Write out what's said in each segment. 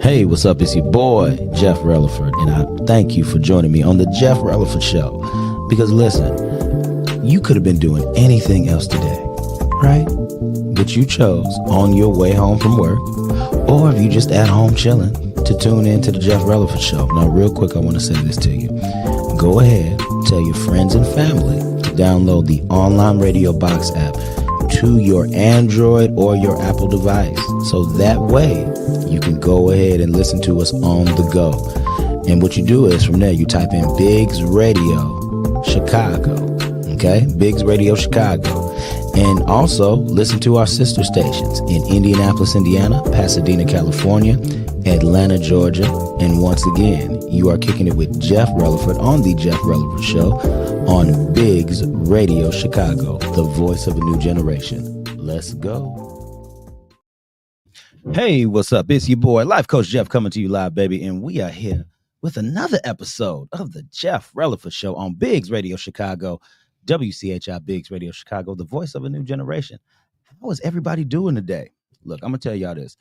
Hey, what's up? It's your boy, Jeff Releford, and I thank you for joining me on the Jeff Releford Show. Because listen, you could have been doing anything else today, right? But you chose on your way home from work, or if you just at home chilling, to tune in to the Jeff Releford Show. Now, real quick, I want to say this to you. Go ahead, tell your friends and family to download the online radio box app to your Android or your Apple device. So that way you can go ahead and listen to us on the go. And what you do is from there, you type in Biggs Radio Chicago. Okay? Biggs Radio Chicago. And also listen to our sister stations in Indianapolis, Indiana, Pasadena, California, Atlanta, Georgia. And once again, you are kicking it with Jeff Releford on the Jeff Releford Show on Biggs Radio Chicago, the voice of a new generation. Let's go. Hey, what's up? It's your boy, Life Coach Jeff, coming to you live, baby. And we are here with another episode of the Jeff Releford Show on Biggs Radio Chicago, WCHI Biggs Radio Chicago, the voice of a new generation. How is everybody doing today? Look, I'm going to tell y'all this.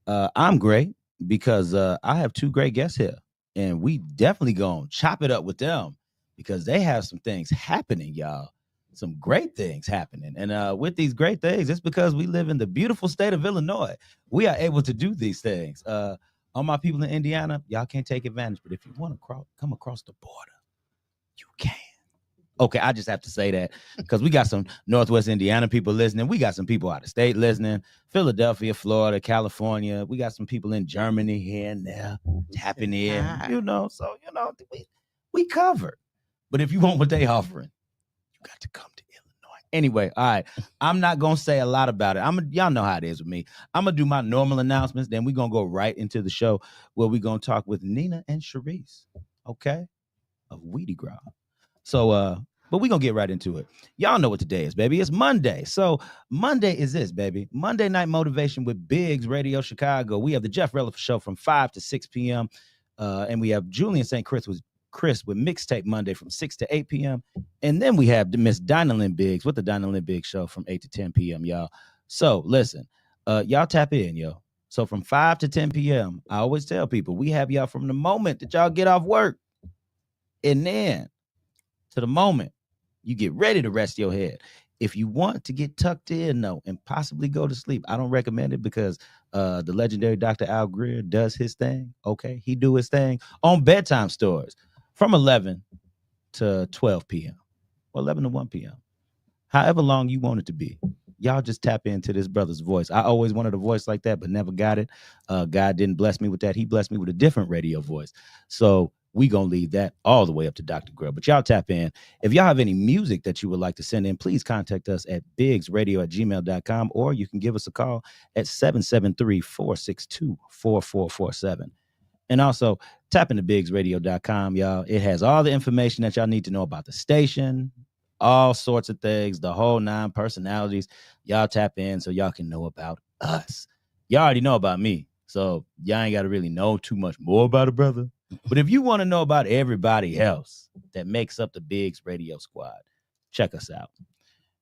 I'm great because I have two great guests here, and we definitely going to chop it up with them because they have some things happening, y'all. Some great things happening. And with these great things, it's because we live in the beautiful state of Illinois. We are able to do these things. All my people in Indiana, y'all can't take advantage. But if you want to come across the border, you can. Okay, I just have to say that because we got some Northwest Indiana people listening. We got some people out of state listening. Philadelphia, Florida, California. We got some people in Germany here and there tapping in. So we covered. But if you want what they offering, you got to come to Illinois. Anyway, all right. I'm not going to say a lot about it. Y'all know how it is with me. I'm going to do my normal announcements. Then we're going to go right into the show where we're going to talk with Neenah and Sherece, okay, of Weedy Gras. So, but we're going to get right into it. Y'all know what today is, baby. It's Monday. So Monday is this, baby. Monday Night Motivation with Biggs Radio Chicago. We have the Jeff Releford Show from 5 to 6 p.m. And we have Julian St. Chris with Mixtape Monday from 6 to 8 p.m. And then we have Miss Dinah Biggs with the Dinah Biggs Show from 8 to 10 p.m., y'all. So listen, y'all tap in, yo. So from 5 to 10 p.m., I always tell people, we have y'all from the moment that y'all get off work and then to the moment you get ready to rest your head. If you want to get tucked in, though, and possibly go to sleep, I don't recommend it because the legendary Dr. Al Greer does his thing, okay? He do his thing on bedtime stories from 11 to 12 p.m. or 11 to 1 p.m. However long you want it to be. Y'all just tap into this brother's voice. I always wanted a voice like that, but never got it. God didn't bless me with that. He blessed me with a different radio voice. So we going to leave that all the way up to Dr. Grill. But y'all tap in. If y'all have any music that you would like to send in, please contact us at biggsradio@gmail.com, or you can give us a call at 773-462-4447. And also, tap into biggsradio.com, y'all. It has all the information that y'all need to know about the station, all sorts of things, the whole 9 personalities. Y'all tap in so y'all can know about us. Y'all already know about me, so y'all ain't got to really know too much more about a brother. But if you want to know about everybody else that makes up the Biggs Radio Squad, check us out.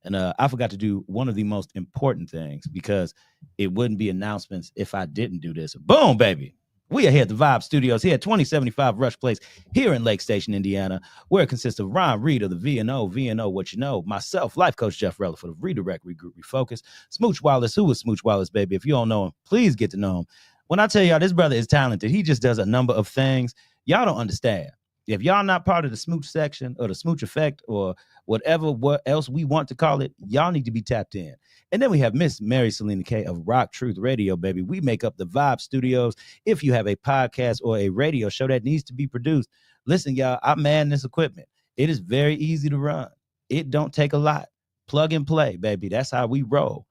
And I forgot to do one of the most important things because it wouldn't be announcements if I didn't do this. Boom, baby. We are here at the Vibe Studios here at 2075 Rush Place here in Lake Station, Indiana, where it consists of Ron Reed of the VNO, What You Know, myself, Life Coach Jeff Releford of Redirect, Regroup, Refocus, Smooch Wallace. Who is Smooch Wallace, baby? If you don't know him, please get to know him. When I tell y'all this brother is talented, he just does a number of things y'all don't understand. If y'all not part of the Smooch section or the Smooch effect or whatever else we want to call it, y'all need to be tapped in. And then we have Miss Mary Selena K of Rock Truth Radio, baby. We make up the Vibe Studios. If you have a podcast or a radio show that needs to be produced, listen, y'all, I man this equipment. It is very easy to run. It don't take a lot. Plug and play, baby. That's how we roll.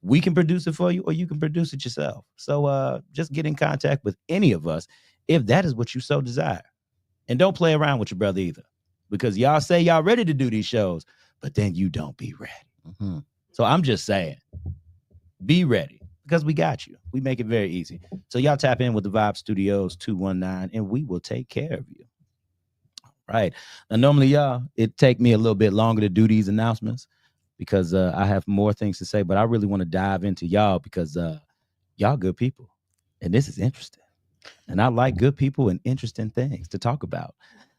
We can produce it for you, or you can produce it yourself. So just get in contact with any of us if that is what you so desire. And don't play around with your brother either, because y'all say y'all ready to do these shows, but then you don't be ready. Mm-hmm. So I'm just saying, be ready, because we got you. We make it very easy. So y'all tap in with the Vibe Studios 219, and we will take care of you. All right. Now, normally, y'all, it take me a little bit longer to do these announcements because I have more things to say, but I really want to dive into y'all because y'all good people, and this is interesting. And I like good people and interesting things to talk about.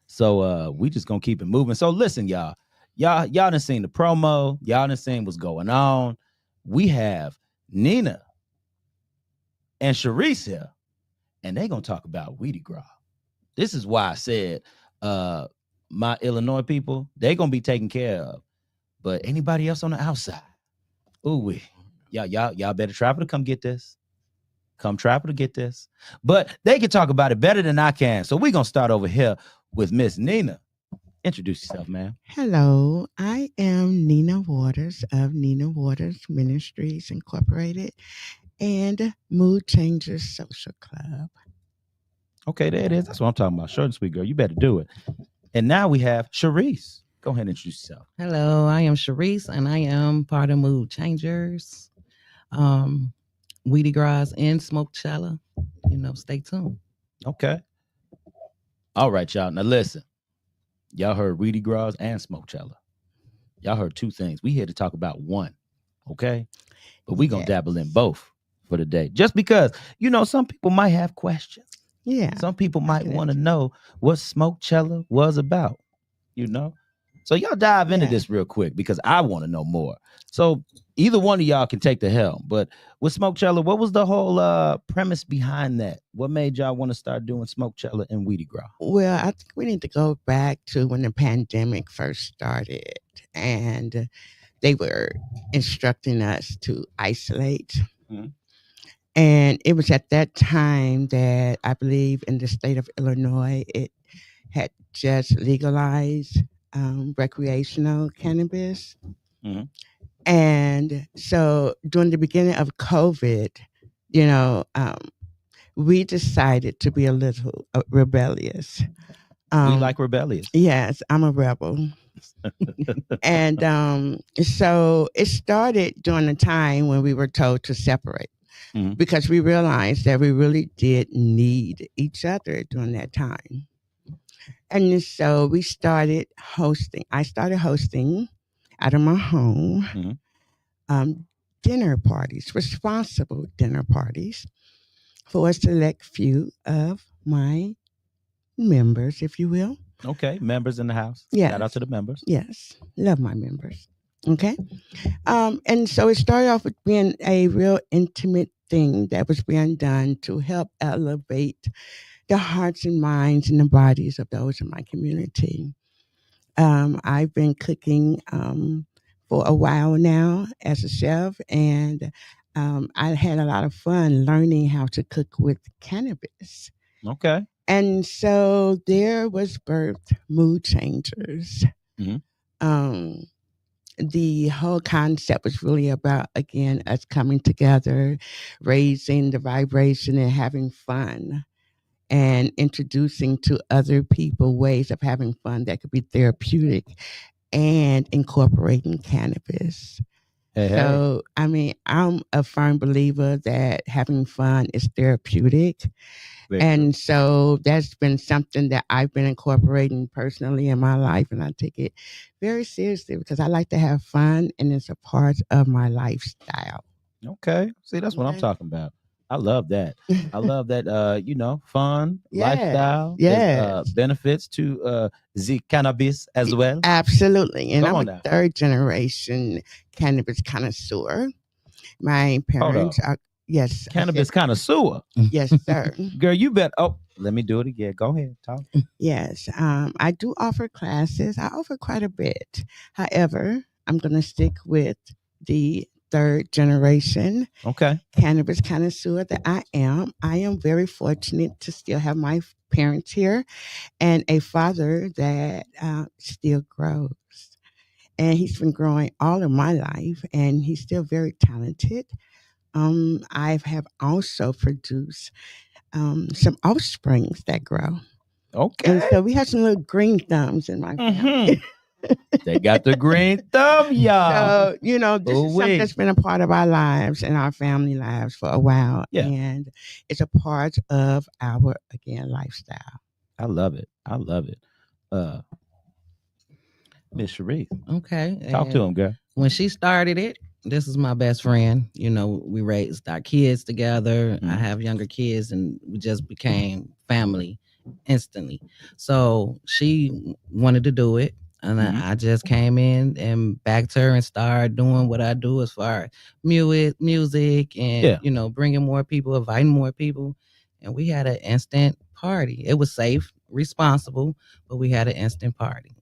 So we just gonna keep it moving. So listen, y'all done seen the promo. Y'all done seen what's going on. We have Neenah and Sherece here, and they gonna talk about Weedy Gras. This is why I said my Illinois people, they gonna be taken care of. But anybody else on the outside, ooh, y'all better travel to come get this. Come travel to get this. But they can talk about it better than I can. So we're gonna start over here with Miss Neenah. Introduce yourself, ma'am. Hello, I am Neenah Waters of Neenah Waters Ministries Incorporated and Mood Changers Social Club. Okay, there it is. That's what I'm talking about. Short and sweet, girl. You better do it. And now we have Sherece. Go ahead and introduce yourself. Hello, I am Sherece, and I am part of Mood Changers, Weedy Gras, and Smokechella. Stay tuned. Okay. All right, y'all. Now listen. Y'all heard Weedy Gras and Smokechella. Y'all heard two things. We here to talk about one, okay? But we gonna dabble in both for the day. Just because, some people might have questions. Yeah. Some people might want to know what Smokechella was about, So y'all dive into this real quick because I want to know more. So either one of y'all can take the helm. But with Smokechella, what was the whole premise behind that? What made y'all want to start doing Smokechella and Weedy Gras? Well, I think we need to go back to when the pandemic first started and they were instructing us to isolate. Mm-hmm. And it was at that time that I believe in the state of Illinois, it had just legalized recreational cannabis. Mm-hmm. And so during the beginning of COVID, we decided to be a little rebellious. We like rebellious. Yes, I'm a rebel. And so it started during the time when we were told to separate. Mm-hmm. Because we realized that we really did need each other during that time. And so we started hosting. I started hosting out of my home dinner parties, responsible dinner parties for a select few of my members, if you will. Okay, members in the house. Yes. Shout out to the members. Yes, love my members. Okay. And so it started off with being a real intimate thing that was being done to help elevate the hearts and minds and the bodies of those in my community. I've been cooking for a while now as a chef, and I had a lot of fun learning how to cook with cannabis. Okay. And so there was birthed Mood Changers. Mm-hmm. The whole concept was really about, again, us coming together, raising the vibration and having fun, and introducing to other people ways of having fun that could be therapeutic and incorporating cannabis. So, I mean, I'm a firm believer that having fun is therapeutic. And so that's been something that I've been incorporating personally in my life. And I take it very seriously because I like to have fun and it's a part of my lifestyle. Okay. See, that's what I'm talking about. I love that. I love that, fun, lifestyle, benefits to the cannabis as well. Absolutely. And I'm a third generation cannabis connoisseur. My parents are, yes. Cannabis connoisseur. Yes, sir. Girl, you bet. Oh, let me do it again. Go ahead. Talk. Yes. I do offer classes. I offer quite a bit. However, I'm going to stick with the third generation cannabis connoisseur that I am. I am very fortunate to still have my parents here and a father that still grows. And he's been growing all of my life and he's still very talented. I have also produced some offsprings that grow. Okay. And so we have some little green thumbs in my family. They got the green thumb, y'all. So, this is something that's been a part of our lives and our family lives for a while. Yeah. And it's a part of our, again, lifestyle. I love it. I love it. Miss Sherece. Okay. Talk to him, girl. When she started it, this is my best friend. You know, we raised our kids together. I Mhm. have younger kids, and we just became family instantly. So she wanted to do it, and Mhm. I just came in and backed her and started doing what I do as far as music, and Yeah. you know, bringing more people, inviting more people, and we had an instant party. It was safe, responsible, but we had an instant party.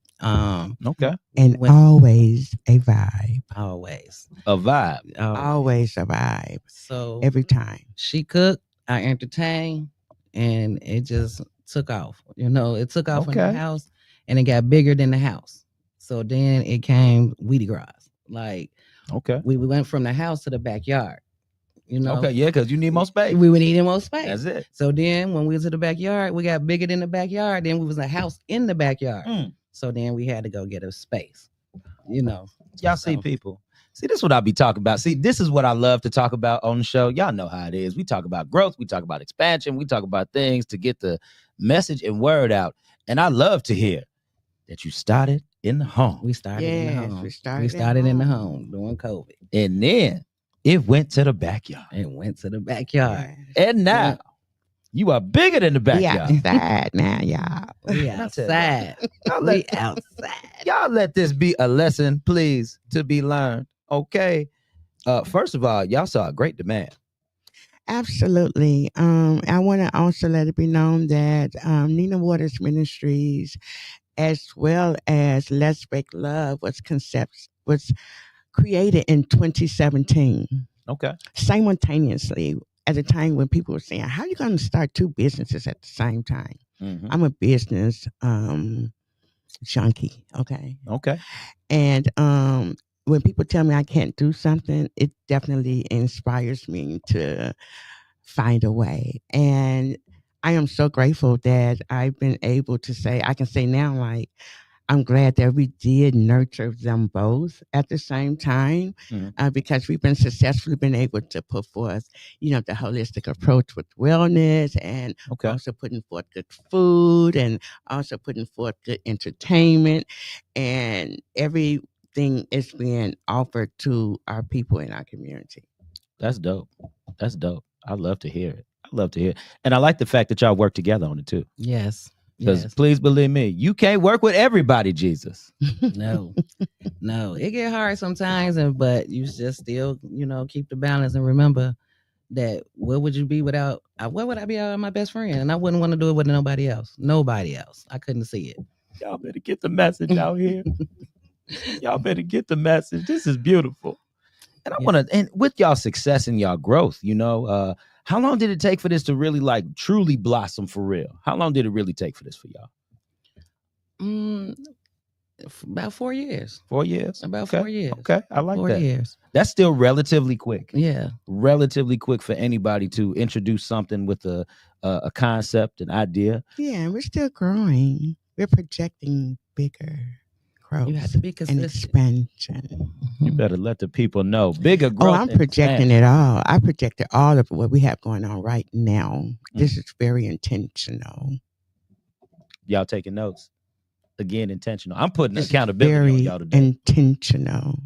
Okay. And When always a vibe. always. A vibe. Always a vibe. So Every time. she cooked, I entertained, and it just took off. You know, it took off in the Okay. house, and it got bigger than the house. So then it came Weedy Gras. Like Okay. we went from the house to the backyard. You know, Okay. Yeah, because you need more space. we were needing more space. That's it. So then when we was to the backyard, we got bigger than the backyard. Then we was a house in the backyard. So then we had to go get a space. You know, Y'all see people. See, this is what I be talking about. See, this is what I love to talk about on the show. Y'all know how it is. We talk about growth. We talk about expansion. We talk about things to get the message and word out. And I love to hear that you started in the home. We started in the Yes, home. we We started started at in the home. home during COVID. And then it went to the backyard. It went to the backyard. Yes. And now you are bigger than the We backyard. outside now, y'all. We And I tell y'all, outside. y'all We let- outside. Y'all let this be a lesson, please, to be learned. Okay. First of all, y'all saw a great demand. Absolutely. I want to also let it be known that Neenah Waters Ministries, as well as Let's Break Love, was created in 2017. Okay. Simultaneously, at a time when people were saying, "How are you going to start two businesses at the same time?" Mhm. I'm a business junkie. Okay. Okay. And when people tell me I can't do something, it definitely inspires me to find a way. And I am so grateful that I've been able to say, I can say now, like, I'm glad that we did nurture them both at the same time, because we've been successfully been able to put forth, the holistic approach with wellness, and Okay. also putting forth good food, and also putting forth good entertainment, and everything is being offered to our people in our community. That's dope. That's dope. I love to hear it. I love to hear it. And I like the fact that y'all work together on it too. Yes. Because Yes. please believe me, you can't work with everybody, Jesus. No. No. It get hard sometimes, but you just still, keep the balance and remember that where would you be without where would I be without my best friend? And I wouldn't want to do it with nobody else. Nobody else. I couldn't see it. Y'all better get the message out here. Y'all better get the message. This is beautiful. And I want to, and with y'all success and y'all growth, how long did it take for this to really like truly blossom for real? How long did it really take for this for y'all? About 4 years. 4 years? About Okay. 4 years. Okay. I like 4 that. years. That's still relatively quick. Yeah. Relatively quick for anybody to introduce something with a concept, an idea. Yeah, and we're still growing. We're projecting bigger growth. You have to be and consistent. expansion. You better let the people know. Bigger growth. I'm projecting it all. I projected all of what we have going on right now. This is very intentional. Y'all taking notes? Again, intentional. I'm putting It's accountability very on y'all today. intentional.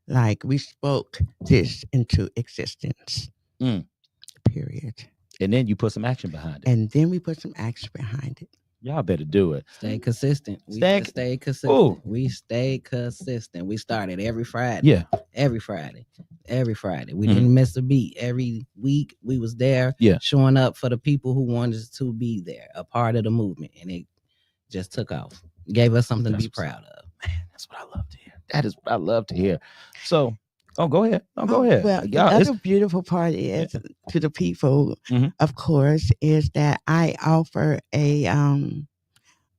Like we spoke this into existence. Period. And then you put some action behind it. And then we put some action behind it. Y'all better do it. Stay consistent. We stay consistent. Ooh. We stay consistent. We started every Friday. Yeah. Every Friday. We didn't miss a beat. Every week we was there, showing up for the people who wanted to be there, a part of the movement. And it just took off. Gave us something to be proud of. Man, that's what I love to hear. That is what I love to hear. So, go ahead. Go ahead. Well, the other beautiful part is to the people, of course, is that I offer a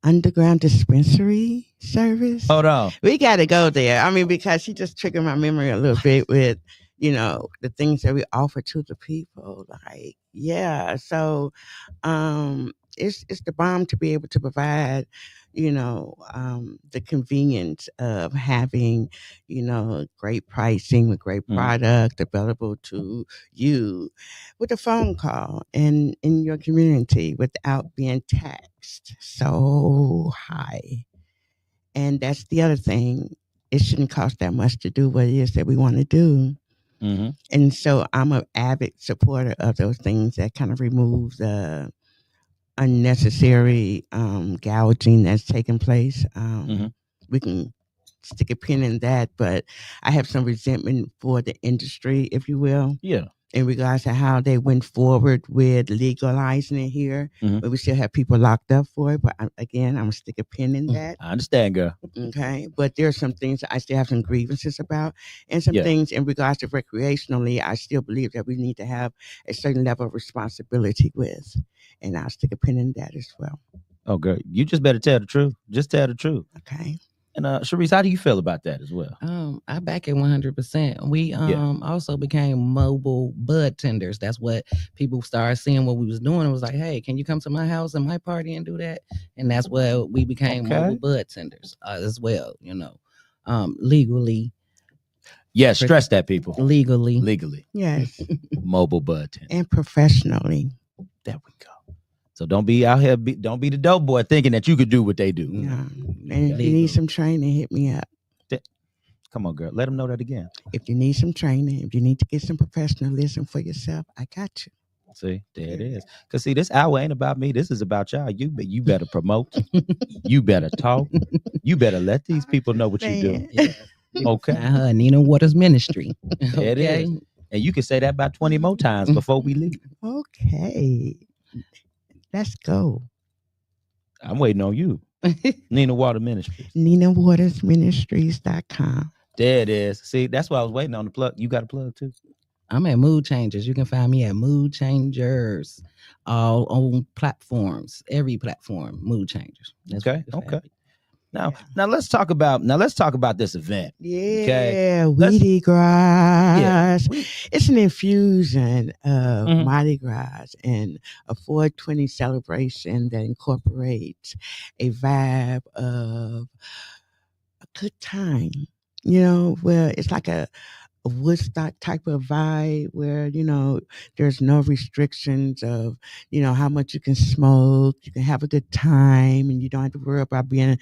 underground dispensary service. Hold on. We got to go there. I mean, because she just triggered my memory a little bit with, the things that we offer to the people. Like, yeah. So it's the bomb to be able to provide, the convenience of having, great pricing with great product available to you with a phone call and in your community without being taxed so high. And that's the other thing. it shouldn't cost that much to do what it is that we want to do. Mm-hmm. And so I'm an avid supporter of those things that kind of remove the unnecessary gouging that's taking place. We can stick a pin in that, but I have some resentment for the industry, if you will. Yeah. In regards to how they went forward with legalizing it here, but we still have people locked up for it. But I'm gonna stick a pin in that. I understand, girl. Okay, but there are some things I still have some grievances about, and some things in regards to recreationally, I still believe that we need to have a certain level of responsibility with, and I'll stick a pin in that as well. Oh, girl, you just better tell the truth. Just tell the truth. Okay. And Sherece, how do you feel about that as well? I back it 100%. We also became mobile bud tenders. That's what people started seeing what we was doing. It was like, hey, can you come to my house and my party and do that? And that's where we became mobile bud tenders as well. Legally. Yeah, stress that, people. Legally. Yes. Mobile bud tender. And professionally. There we go. So don't be out here, don't be the dope boy thinking that you could do what they do. No. And if you need some training, hit me up. Come on, girl. Let them know that again. If you need some training, if you need to get some professionalism for yourself, I got you. See, there it is. Because see, this hour ain't about me. This is about y'all. You better promote. You better talk. You better let these people know what you do. Yeah. Okay. Neenah Waters Ministry. There it is. And you can say that about 20 more times before we leave. Okay. Let's go. I'm waiting on you. Neenah Waters Ministries. NeenahWatersMinistries.com. There it is. See, that's why I was waiting on the plug. You got a plug too? I'm at Mood Changers. You can find me at Mood Changers, all on platforms, every platform. Mood Changers. That's okay. Now let's talk about this event. Yeah, Weedy Gras. It's an infusion of Weedy Gras and a 420 celebration that incorporates a vibe of a good time. Where it's like a Woodstock type of vibe where, there's no restrictions of, how much you can smoke. You can have a good time and you don't have to worry about being,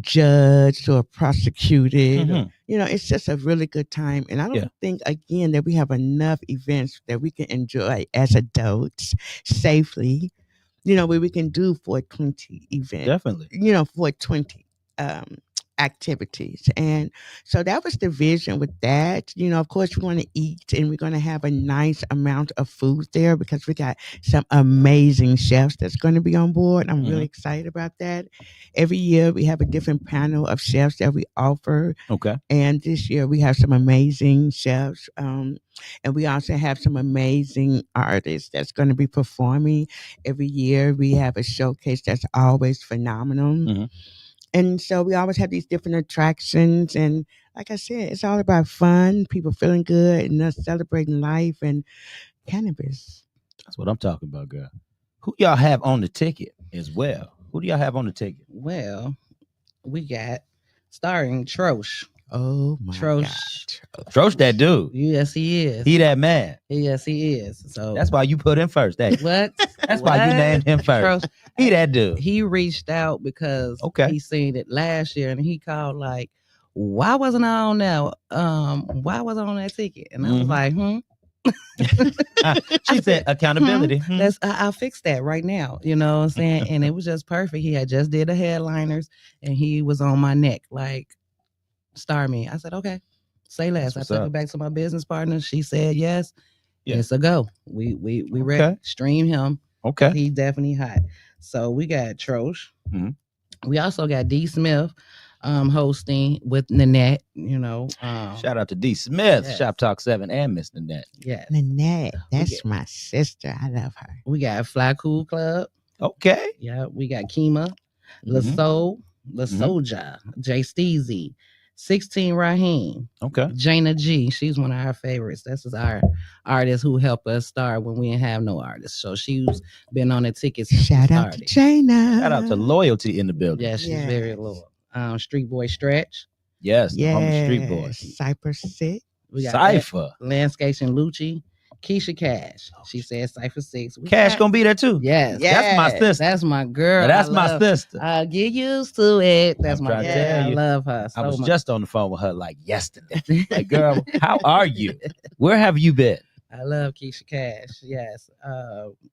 judged or prosecuted. It's just a really good time. And I don't think, again, that we have enough events that we can enjoy as adults safely, where we can do 420 events. Definitely. 420 activities. And so that was the vision with that. Of course, we're going to eat and we're going to have a nice amount of food there because we got some amazing chefs that's going to be on board. I'm really excited about that. Every year we have a different panel of chefs that we offer. Okay. And this year we have some amazing chefs. And we also have some amazing artists that's going to be performing. Every year we have a showcase that's always phenomenal. And so we always have these different attractions. And like I said, it's all about fun, people feeling good, and us celebrating life and cannabis. That's what I'm talking about, girl. Who y'all have on the ticket as well? Who do y'all have on the ticket? Well, we got starring Trosh. Oh, my God. Trosh that dude. Yes, he is. He that man. Yes, he is. So that's why you put him first. What? That's why you named him first. Trosh, he that dude. He reached out because he seen it last year and he called like, why wasn't I on that? Why wasn't I on that ticket? And I was like, She said accountability. I'll fix that right now. You know what I'm saying? And it was just perfect. He had just did the headliners and he was on my neck like, star me. I said, okay, say less. I took it back to my business partner. She said yes. It's a go. We ready. Stream him. Okay. He definitely hot. So we got Trosh. We also got D Smith hosting with Neenah, shout out to D Smith, Shop Talk 7 and Miss Neenah. Yeah. Neenah, that's my sister. I love her. We got Fly Cool Club. Okay. Yeah, we got Kima, La Soulja, Jay Steezy, 16 Raheem. Okay. Jana G. She's one of our favorites. This is our artist who helped us start when we didn't have no artists. So she's been on the tickets. Shout out to Jana. Shout out to Loyalty in the building. Yeah, she's very loyal. Street Boy Stretch. Yes, the homie Street Boy. Cypher Sick. We got Cypher. Landscapes and Lucci. Keisha Cash. She said Cypher 6. Cash gonna be there too. Yes. That's my sister. That's my girl. That's my sister. I get used to it. That's I'm my trying girl. to tell I you. love her so I was much. just on the phone with her like yesterday. Like, girl, how are you? Where have you been? I love Keisha Cash. Yes.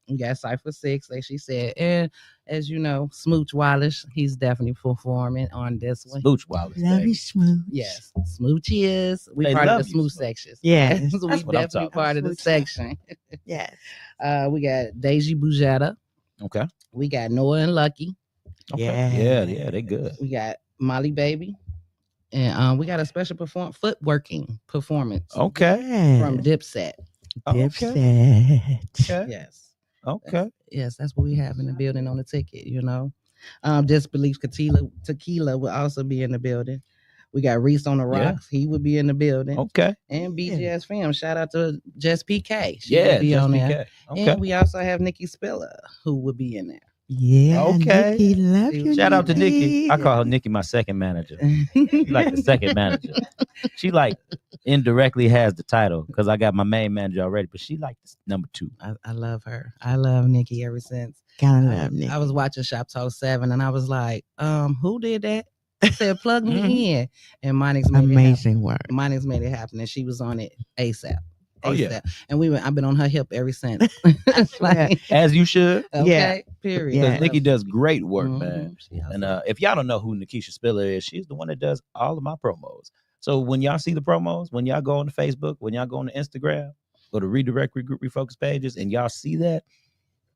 We got Cypher 6, like she said. And as you know, Smooch Wallace, he's definitely performing on this one. Smooch Wallace. Love you, Smooch. Yes. Smooch is. We They part of love the you, Smooch Smooch. section. Yes. We That's what I'm definitely talking part of the about. section. Yes. We got Deji Bujetta. Okay. We got Noah and Lucky. Okay. Yeah, they good. We got Molly Baby. And we got a special footworking performance. Okay. From Dipset. Dipset. Okay. Yes. Okay. Yes, that's what we have in the building on the ticket, you know. Disbelief Tequila will also be in the building. We got Reese on the Rocks. He would be in the building. Okay. And BGS Fam. Shout out to Jess PK. She Yeah, would be Jess on PK. there. Okay. And we also have Nikki Spiller, who would be in there. Yeah. Okay. Nikki, love you. Shout out to Nikki. I call her Nikki my second manager. She like the second manager. She like indirectly has the title because I got my main manager already, but she like number 2. I love her. I love Nikki ever since. Kind of love Nikki. I was watching Shop Talk 7 and I was like, who did that? I said, plug me in. And Monix made amazing work. Monix made it happen, and she was on it ASAP. Oh, yeah. And I've been on her hip ever since. Like, As you should. okay, Yeah. period. Yeah. Because Nikki does great work, Mhm. man. She awesome. And if y'all don't know who Nikisha Spiller is, she's the one that does all of my promos. So when y'all see the promos, when y'all go on the Facebook, when y'all go on the Instagram, go to Redirect, Regroup, Refocus pages, and y'all see that,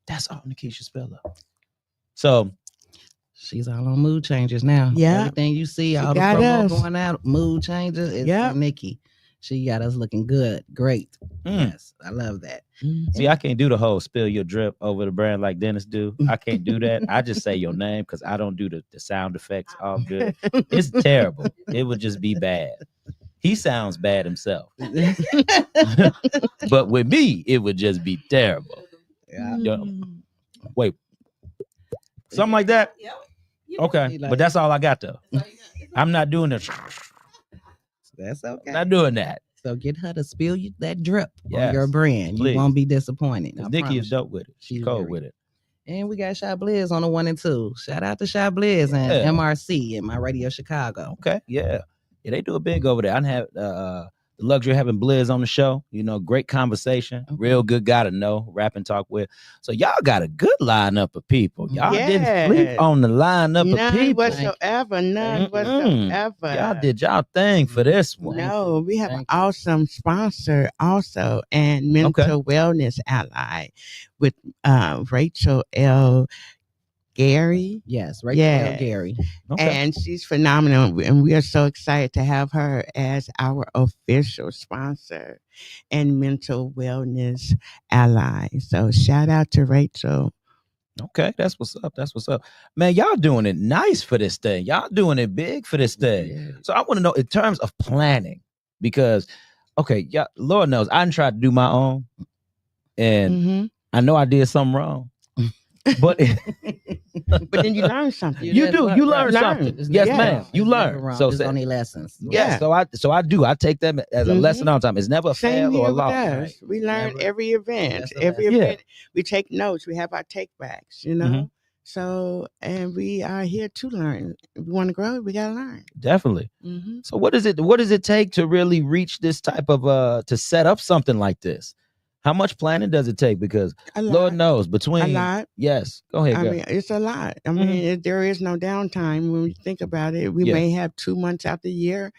that's all Nikisha Spiller. So she's all on mood changes now. Yeah. Everything you see, all the got promos us. going out, mood changes. It's Yep. Nikki. She got us looking good. Great. Yes. I love that. see, I can't do the whole spill your drip over the brand like Dennis do. I can't do that. I just say your name because I don't do the sound effects all good. It's terrible. It would just be bad. He sounds bad himself. But with me, it would just be terrible. Yeah. Yo, wait. Something like that? Okay. But that's all I got though. I'm not doing this. That's okay. Not doing that. So get her to spill you that drip Yes, on your brand. please. You won't be disappointed. I Nikki promise is dope with it. She's She's cold very- with it. And we got Shy Blizz on the 1 and 2. Shout out to Shy Blizz and Yeah. MRC and My Radio Chicago. Okay. Yeah. Yeah, they do it big over there. I have the luxury of having Blizz on the show. You know, great conversation. Okay. Real good guy to know, rap and talk with. So y'all got a good lineup of people. Y'all didn't sleep Yes. on the lineup of None people. whatsoever. None Mm-mm. whatsoever. Y'all did y'all thing for this one. No, we have an Thank you. awesome sponsor also and mental wellness ally with Rachel L. Gary. Yes, right Yeah. there, Gary. Okay. And she's phenomenal. And we are so excited to have her as our official sponsor and mental wellness ally. So shout out to Rachel. Okay, that's what's up. That's what's up. Man, y'all doing it nice for this thing. Y'all doing it big for this thing. Yeah. So I want to know in terms of planning, because okay, yeah, Lord knows I done tried to do my own, and Mhm. I know I did something wrong. But But then you learn something. you do. You learn Learn. something. It's Yes, never ma'am. wrong. You It's never learn. wrong. So It's say, only lessons. yeah. So I do. I take them as a lesson all the time. It's never a Same fail or here a with loss. us. Right. We learn Never. every event. That's the Every lesson. event, we take notes. We have our take backs, you know? Mhm. So, and we are here to learn. If we want to grow, we got to learn. Definitely. Mm-hmm. So what does it take to really reach this type of to set up something like this? How much planning does it take? Because A lot. Lord knows A between lot. yes. Go ahead, I girl. mean, it's a lot. I mean, there is no downtime when we think about it. We Yeah. may have 2 months out the year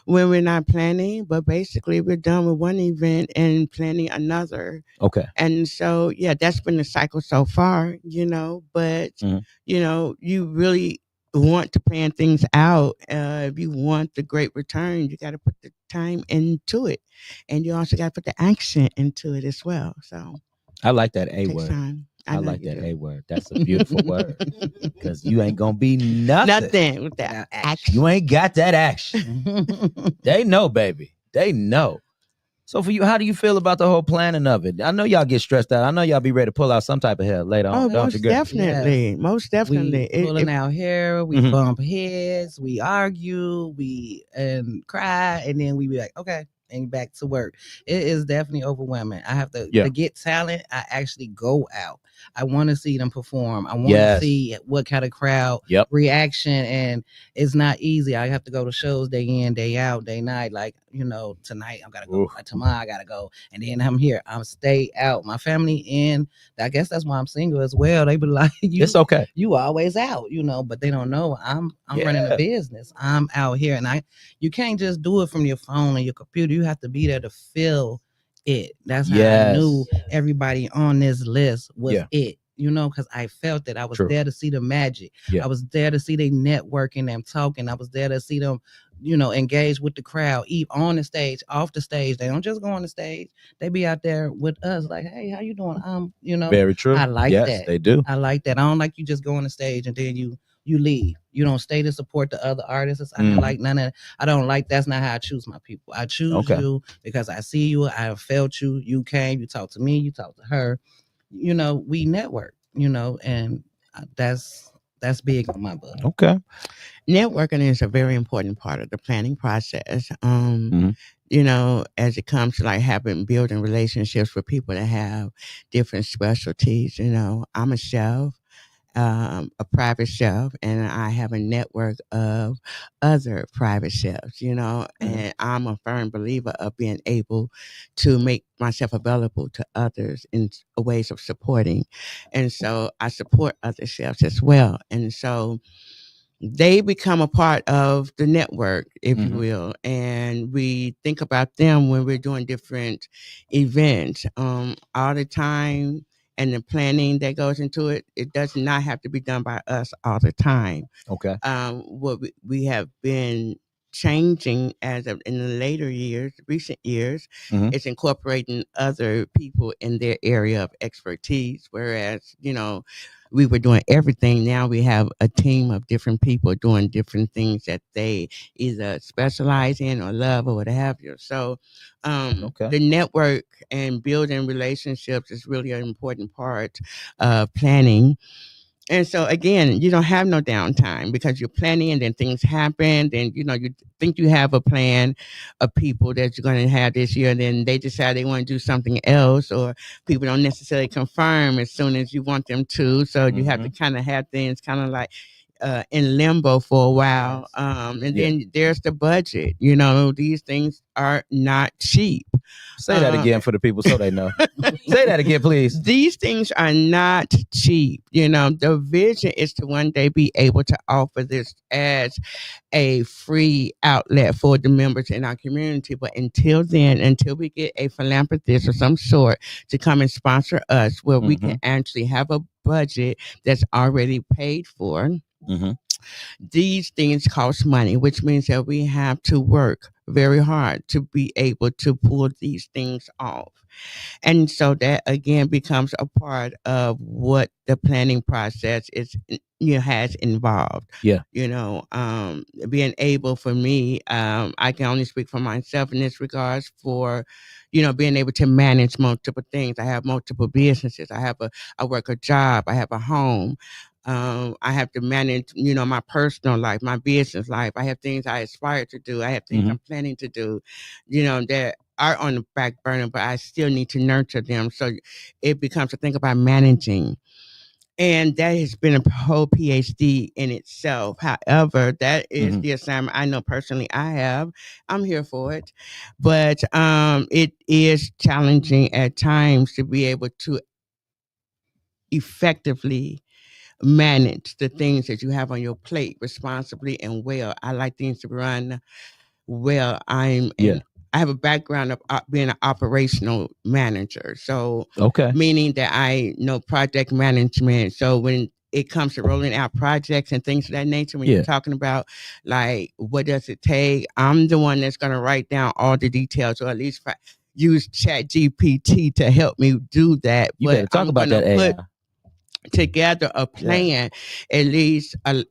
when we're not planning, but basically we're done with one event and planning another. Okay. And so, yeah, that's been the cycle so far, you know, but, Mhm. you know, you really want to plan things out. If you want the great return, you got to put the time into it. And you also got to put the action into it as well. So I like that A it takes word. time. I know like you that do. A word. That's a beautiful word. Because you ain't gonna be nothing. Nothing with that action. You ain't got that action. They know, baby. They know. So for you, how do you feel about the whole planning of it? I know y'all get stressed out. I know y'all be ready to pull out some type of hair later on. Oh, Don't most you, girl? definitely. Most definitely. We pulling our hair, we Mhm. bump heads, we argue, we and cry, and then we be like, okay, and back to work. It is definitely overwhelming. I have to get talent. I actually go out. I want to see them perform. I want to see what kind of crowd reaction, and it's not easy. I have to go to shows day in, day out, day night. Like, tonight I gotta go. Tomorrow I gotta go, and then I'm here. I'm stay out. My family, and I guess that's why I'm single as well. They be like, it's okay. You always out, but they don't know I'm running a business. I'm out here, and you can't just do it from your phone or your computer. You have to be there to feel it. That's how I knew everybody on this list was it. Because I felt that I was there to see the magic. I was there to see they networking and talking. I was there to see them, engage with the crowd, even on the stage, off the stage. They don't just go on the stage. They be out there with us like, hey, how you doing? Very true. I like that. They do. I like that. I don't like you just go on the stage and then you leave. You don't stay to support the other artists. I don't like none of that. I don't like, that's not how I choose my people. I choose you because I see you. I have felt you. You came, you talked to me, you talked to her. We network, and that's big on my book. Okay. Networking is a very important part of the planning process. As it comes to like building relationships with people that have different specialties. I'm a chef, a private chef, and I have a network of other private chefs, and I'm a firm believer of being able to make myself available to others in ways of supporting. And so I support other chefs as well. And so they become a part of the network, if you will. And we think about them when we're doing different events all the time. And the planning that goes into it, it does not have to be done by us all the time. Okay. What we have been changing in the recent years, it's incorporating other people in their area of expertise. Whereas, we were doing everything. Now we have a team of different people doing different things that they either specialize in or love or what have you. So the network and building relationships is really an important part of planning. And so again, you don't have no downtime because you're planning and then things happen. Then, you think you have a plan of people that you're going to have this year. And then they decide they want to do something else, or people don't necessarily confirm as soon as you want them to. So you have to kind of have things kind of like in limbo for a while. And then there's the budget. These things are not cheap. Say that again for the people so they know. Say that again, please. These things are not cheap. The vision is to one day be able to offer this as a free outlet for the members in our community. But until then, until we get a philanthropist of some sort to come and sponsor us, where we can actually have a budget that's already paid for, these things cost money, which means that we have to work very hard to be able to pull these things off. And so that again becomes a part of what the planning process has involved. Being able for me, I can only speak for myself in this regards for, being able to manage multiple things. I have multiple businesses. I work a job. I have a home. I have to manage, my personal life, my business life. I have things I aspire to do. I have things I'm planning to do, that are on the back burner, but I still need to nurture them. So it becomes a thing about managing. And that has been a whole PhD in itself. However, that is the assignment I know personally I have. I'm here for it. But it is challenging at times to be able to effectively manage the things that you have on your plate responsibly and well. I like things to run well. I have a background of being an operational manager. So meaning that I know project management. So when it comes to rolling out projects and things of that nature, when you're talking about like, what does it take? I'm the one that's going to write down all the details, or at least use ChatGPT to help me do that. You better talk about that AI. Together a plan, at least an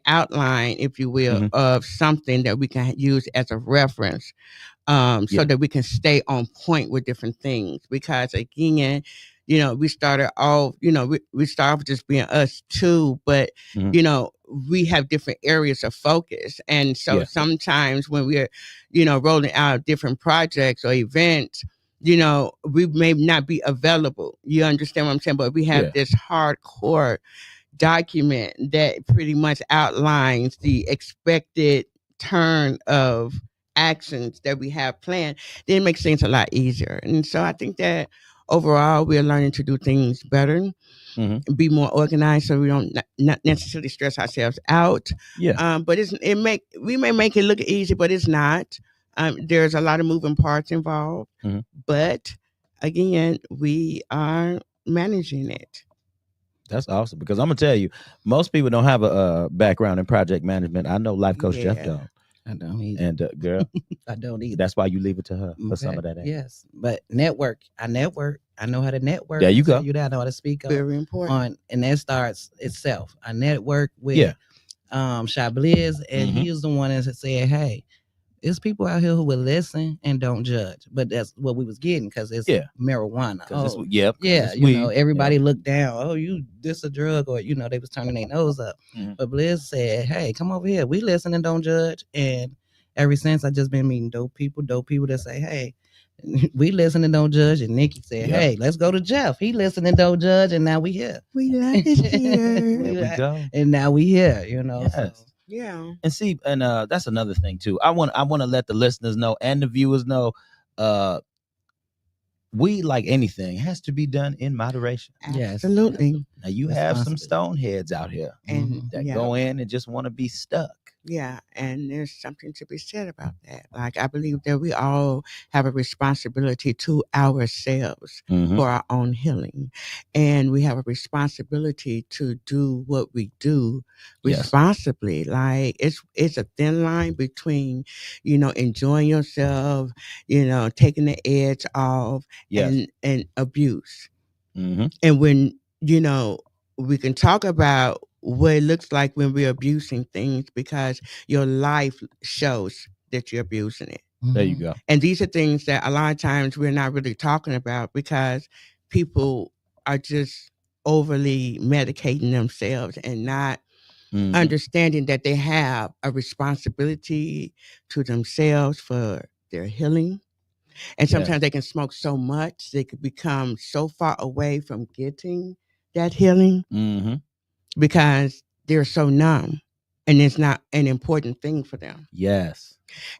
outline, if you will, of something that we can use as a reference, so that we can stay on point with different things. Because again, we started off, we started off just being us two, but, we have different areas of focus. And so sometimes when we're, rolling out different projects or events, we may not be available. You understand what I'm saying? But we have this hardcore document that pretty much outlines the expected turn of actions that we have planned. Then it makes things a lot easier. And so I think that overall we're learning to do things better, be more organized, so we don't not necessarily stress ourselves out. But we may make it look easy, but it's not. There's a lot of moving parts involved, but again, we are managing it. That's awesome, because I'm gonna tell you, most people don't have a background in project management. I know Life Coach Jeff don't. I don't either. And girl, I don't either. That's why you leave it to her for some of that. Yes, but network. I network. I know how to network. There you go. You know how to speak up. Very important. And that starts itself. I network with Chablis, and he was the one that said, "Hey, there's people out here who will listen and don't judge." But that's what we was getting, because it's marijuana. Everybody looked down. Oh, this a drug, or they was turning their nose up. But Bliss said, "Hey, come over here. We listen and don't judge." And ever since, I just been meeting dope people that say, "Hey, we listen and don't judge." And Nikki said, "Hey, let's go to Jeff. He listen and don't judge." And now we here. We like it here. There we go. And now we here. Yes. So. Yeah. And see, and that's another thing too. I want to let the listeners know and the viewers know, weed, like anything, has to be done in moderation. Absolutely. Now you have some stoneheads out here that go in and just want to be stuck. Yeah, and there's something to be said about that. Like, I believe that we all have a responsibility to ourselves for our own healing. And we have a responsibility to do what we do responsibly. Like, it's a thin line between, enjoying yourself, taking the edge off, and abuse. And when, we can talk about what it looks like when we're abusing things, because your life shows that you're abusing it. There you go. And these are things that a lot of times we're not really talking about, because people are just overly medicating themselves and not understanding that they have a responsibility to themselves for their healing. And sometimes they can smoke so much, they could become so far away from getting that healing because they're so numb, and it's not an important thing for them. Yes.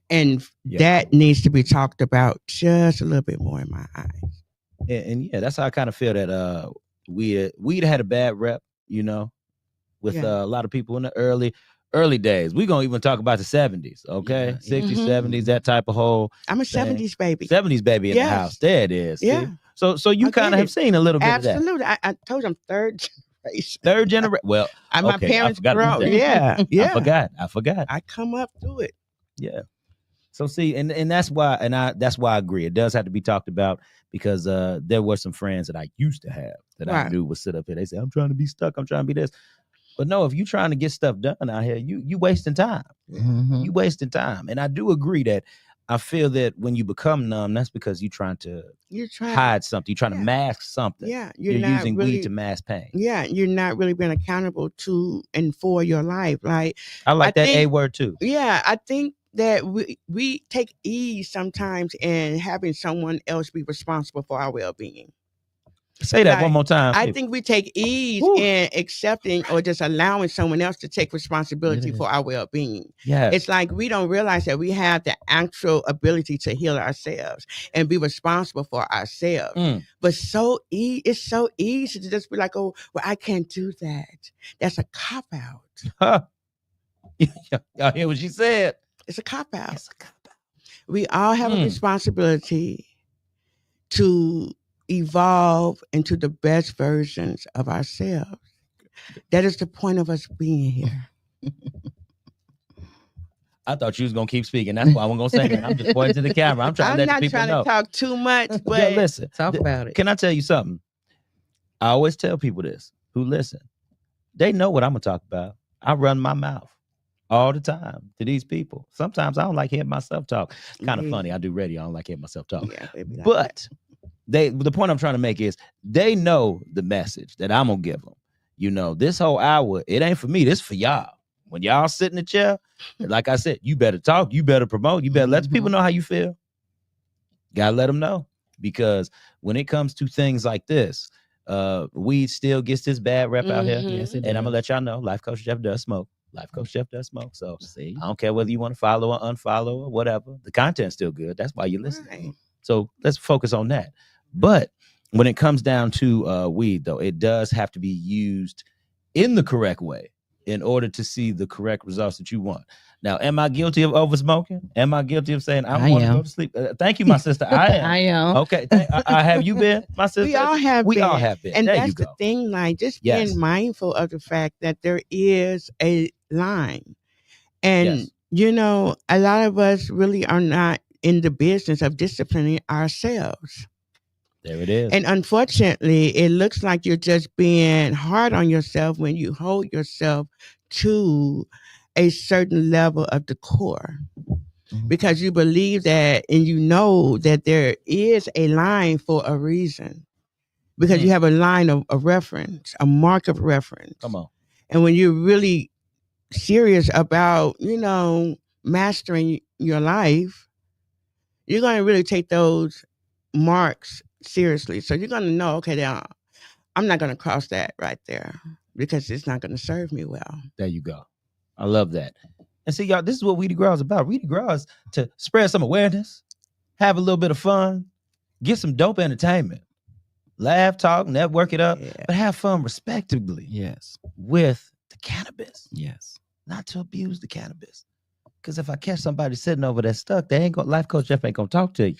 And that needs to be talked about just a little bit more, in my eyes. And that's how I kind of feel that weed had a bad rep, with a lot of people in the early days. We're going to even talk about the 70s, okay? 60s, 70s, that type of whole I'm a thing. 70s baby. 70s baby in the house. There it is. Yeah. See? So you kind of have seen a little bit Absolutely. of that. I told you I'm third generation. Third generation. Well, my parents grew up. Yeah. I forgot. I come up through it. Yeah. So see, and that's why, that's why I agree. It does have to be talked about, because there were some friends that I used to have that I knew would sit up here. They say, "I'm trying to be stuck. I'm trying to be this." But no, if you're trying to get stuff done out here, you wasting time. You wasting time. And I do agree that I feel that when you become numb, that's because you're trying to hide something. You're trying to mask something. Yeah, you're using weed to mask pain. Yeah, you're not really being accountable to and for your life. Like, I think, A word too. Yeah, I think that we take ease sometimes in having someone else be responsible for our well-being. Say that one more time. I think we take ease in accepting or just allowing someone else to take responsibility for our well-being. Yeah, it's like we don't realize that we have the actual ability to heal ourselves and be responsible for ourselves. But it's so easy to just be like, "Oh, well, I can't do that." That's a cop-out. Y'all hear what she said? It's a cop-out. It's a cop-out. We all have a responsibility to evolve into the best versions of ourselves. That is the point of us being here. I thought you was gonna keep speaking. That's why I wasn't gonna say that. I'm just pointing to the camera. I'm trying to let people know. I'm not trying to talk too much, but listen, talk about it. Can I tell you something? I always tell people this who listen. They know what I'm gonna talk about. I run my mouth all the time to these people. Sometimes I don't like hearing myself talk. Kind of funny. I do radio. I don't like hearing myself talk. Yeah, but the point I'm trying to make is they know the message that I'm gonna give them. You know, this whole hour, it ain't for me. This for y'all. When y'all sit in the chair, like I said, you better talk, you better promote, you better let the people know how you feel. Gotta let them know, because when it comes to things like this, weed still gets this bad rep out here. Yes, it And I'm gonna does. let y'all know, Life Coach Jeff does smoke. Life Coach Jeff does smoke. So See? I don't care whether you want to follow or unfollow or whatever. The content's still good. That's why you listen. Right. So let's focus on that. But when it comes down to weed, though, it does have to be used in the correct way in order to see the correct results that you want. Now, am I guilty of over smoking? Am I guilty of saying I want to go to sleep? Thank you, my sister. I am. I am. Okay. Have you been, my sister? We all have We been. all have been. And There that's you the go. thing, like just Yes. being mindful of the fact that there is a line. And, Yes. you know, a lot of us really are not in the business of disciplining ourselves. There it is. And unfortunately, it looks like you're just being hard on yourself when you hold yourself to a certain level of decor. Because you believe that and you know that there is a line for a reason. Because you have a line of reference, a mark of reference. Come on. And when you're really serious about, you know, mastering your life, you're going to really take those marks seriously. So you're going to know, okay, now I'm not going to cross that right there because it's not going to serve me well. There you go. I love that. And see, y'all, this is what Weedy Gras is about. Weedy Gras is to spread some awareness, have a little bit of fun, get some dope entertainment, laugh, talk, network it up, but have fun respectably. Yes. With the cannabis. Yes. Not to abuse the cannabis. Because if I catch somebody sitting over there stuck, they ain't gonna, Life Coach Jeff ain't gonna talk to you.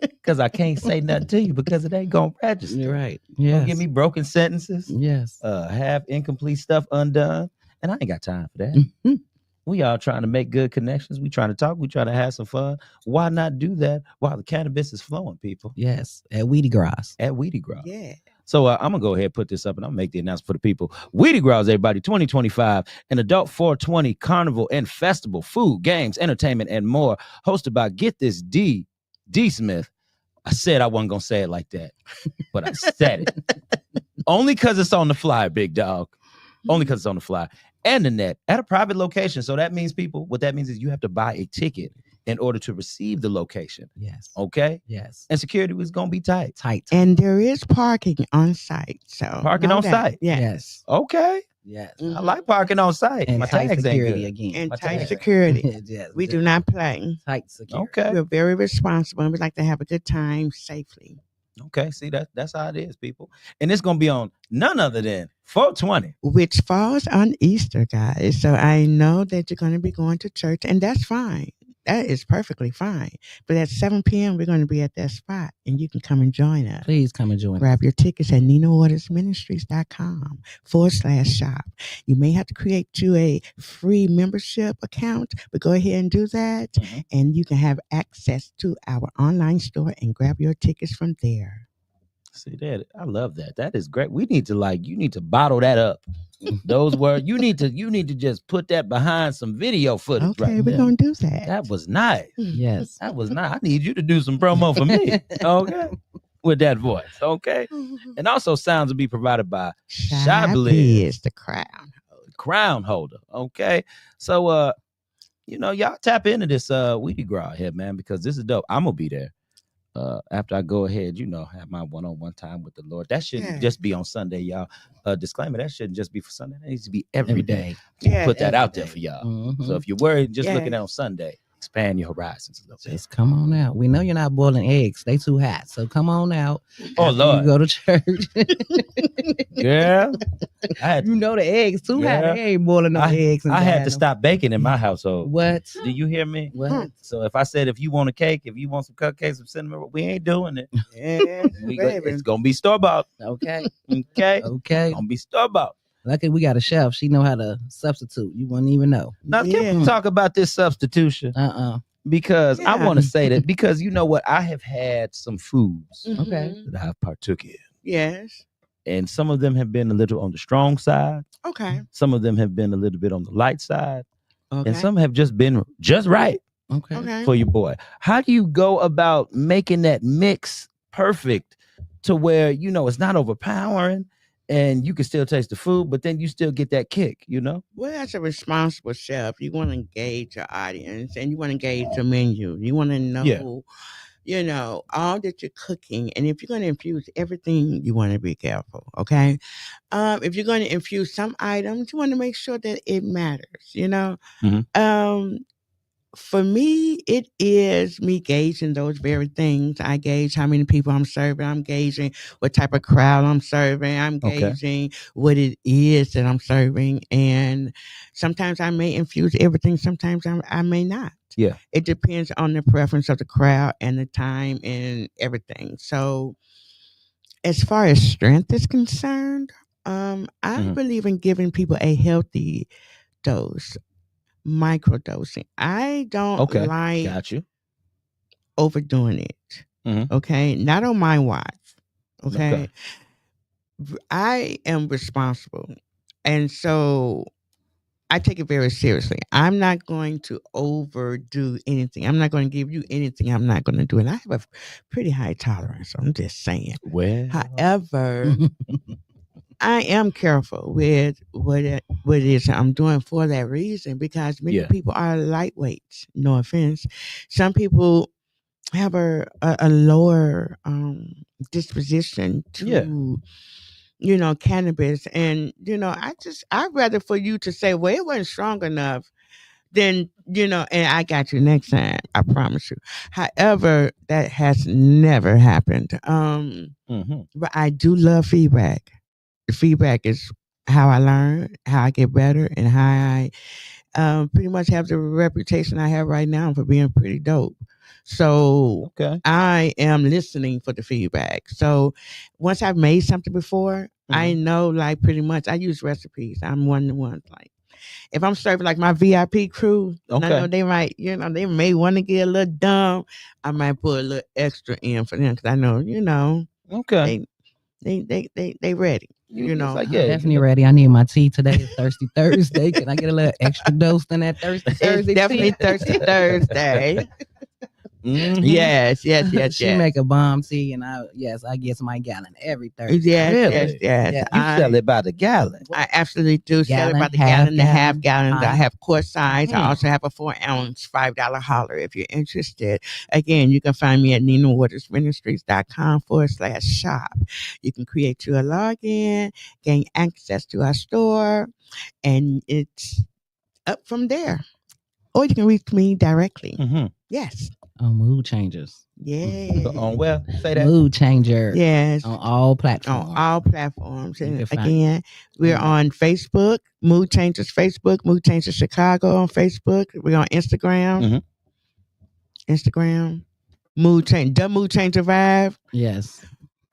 Because I can't say nothing to you because it ain't gonna register. You're right. Don't Yes. give me broken sentences. Yes. Have incomplete stuff undone. And I ain't got time for that. We all trying to make good connections. We trying to talk. We trying to have some fun. Why not do that while the cannabis is flowing, people? Yes. At Weedy Gras. At Weedy Gras. Yeah. So I'm going to go ahead and put this up and I'll make the announcement for the people. Weedy Gras, everybody, 2025, an adult 420 carnival and festival, food, games, entertainment, and more, hosted by, get this, D Smith. I said I wasn't going to say it like that, but I said it. Only because it's on the fly, big dog. Only because it's on the fly. And the net at a private location. So that means, people, what that means is you have to buy a ticket in order to receive the location. Yes. Okay? Yes. And security was going to be tight. And there is parking on site. So Parking know on that. site? Yes. Okay. Yes. I like parking on site. And My tight tags ain't security good. again. And My tight tags. security. Yes. We do not play. Tight security. Okay. We're very responsible and we like to have a good time safely. Okay. See, that's how it is, people. And it's going to be on none other than 420. Which falls on Easter, guys. So I know that you're going to be going to church, and that's fine. That is perfectly fine. But at 7 p.m., we're going to be at that spot, and you can come and join us. Please come and join us. Grab your tickets at NeenahWatersMinistries.com/shop. You may have to create you a free membership account, but go ahead and do that, and you can have access to our online store and grab your tickets from there. See that? I love that. That is great. We need to you need to bottle that up. Those words, you need to just put that behind some video footage. Okay, right we're there. going to do that. That was nice. Yes. That was nice. I need you to do some promo for me. Okay. With that voice. Okay. And also sounds will be provided by Shabliz, the crown holder. Okay. So y'all tap into this Weedy Gras here, man, because this is dope. I'm gonna be there. After I go ahead, have my one-on-one time with the Lord. That shouldn't just be on Sunday, y'all. Disclaimer, that shouldn't just be for Sunday. That needs to be every day. Yeah, Put that out there for y'all. So if you're worried, just looking at on Sunday, expand your horizons a little bit. Just come on out. We know you're not boiling eggs. They too hot. So come on out. Oh, Lord. You go to church. Girl. You know the eggs too hot. They ain't boiling no eggs. I had to stop baking in my household. What? Do you hear me? What? So if I said, if you want a cake, if you want some cupcakes, some cinnamon, we ain't doing it. It's going to be store-bought. Okay. Okay? Okay. Going to be store-bought. Lucky we got a chef. She know how to substitute. You wouldn't even know. Now, can we talk about this substitution? Because I want to say that, because you know what? I have had some foods that I've partook in. Yes. And some of them have been a little on the strong side. Okay. Some of them have been a little bit on the light side. Okay. And some have just been just right okay. for your boy. How do you go about making that mix perfect to where, you know, it's not overpowering and you can still taste the food, but then you still get that kick, you know? Well, as a responsible chef, you want to engage your audience and you want to engage the menu. You want to know, you know, all that you're cooking. And if you're going to infuse everything, you want to be careful, okay? If you're going to infuse some items, you want to make sure that it matters, you know? For me, it is me gauging those very things. I gauge how many people I'm serving. I'm gauging what type of crowd I'm serving. I'm gauging what it is that I'm serving. And sometimes I may infuse everything. Sometimes I may not. Yeah. It depends on the preference of the crowd and the time and everything. So as far as strength is concerned, I believe in giving people a healthy dose. Microdosing. I don't like Got you. overdoing it. Okay. Not on my watch. Okay. I am responsible. And so I take it very seriously. I'm not going to overdo anything. I'm not going to give you anything I'm not going to do. And I have a pretty high tolerance. I'm just saying. Well, however, I am careful with what it is I'm doing for that reason, because many people are lightweights. No offense. Some people have a lower disposition to, you know, cannabis. And, you know, I'd rather for you to say, well, it wasn't strong enough, then, you know, and I got you next time. I promise you. However, that has never happened. But I do love feedback. Feedback is how I learn, how I get better, and how I pretty much have the reputation I have right now for being pretty dope. So I am listening for the feedback. So once I've made something before, I know, like, pretty much I use recipes. I'm one to one. Like, if I'm serving like my VIP crew, I know they might, you know, they may want to get a little dumb. I might put a little extra in for them because I know, you know, they ready. You know, like, definitely ready. I need my tea today. It's Thirsty Thursday. Can I get a little extra dose than that Thirsty Thursday? It's definitely Thirsty Thursday. Yes. She make a bomb tea, and I get my gallon every Thursday. Yes. You sell it by the gallon. I absolutely do sell it by the gallon, the half gallon. I have quart size. I also have a 4-ounce $5 holler if you're interested. Again, you can find me at NeenahWatersMinistries.com/shop. You can create your login, gain access to our store, and it's up from there. Or you can reach me directly. Yes. On Mood Changers. Yeah. On where? Say that. Mood Changer. Yes. On all platforms. On all platforms. And again, we're on Facebook, Mood Changers Facebook, Mood Changers Chicago on Facebook. We're on Instagram. Instagram. Mood Change. The Mood Changer Vibe. Yes.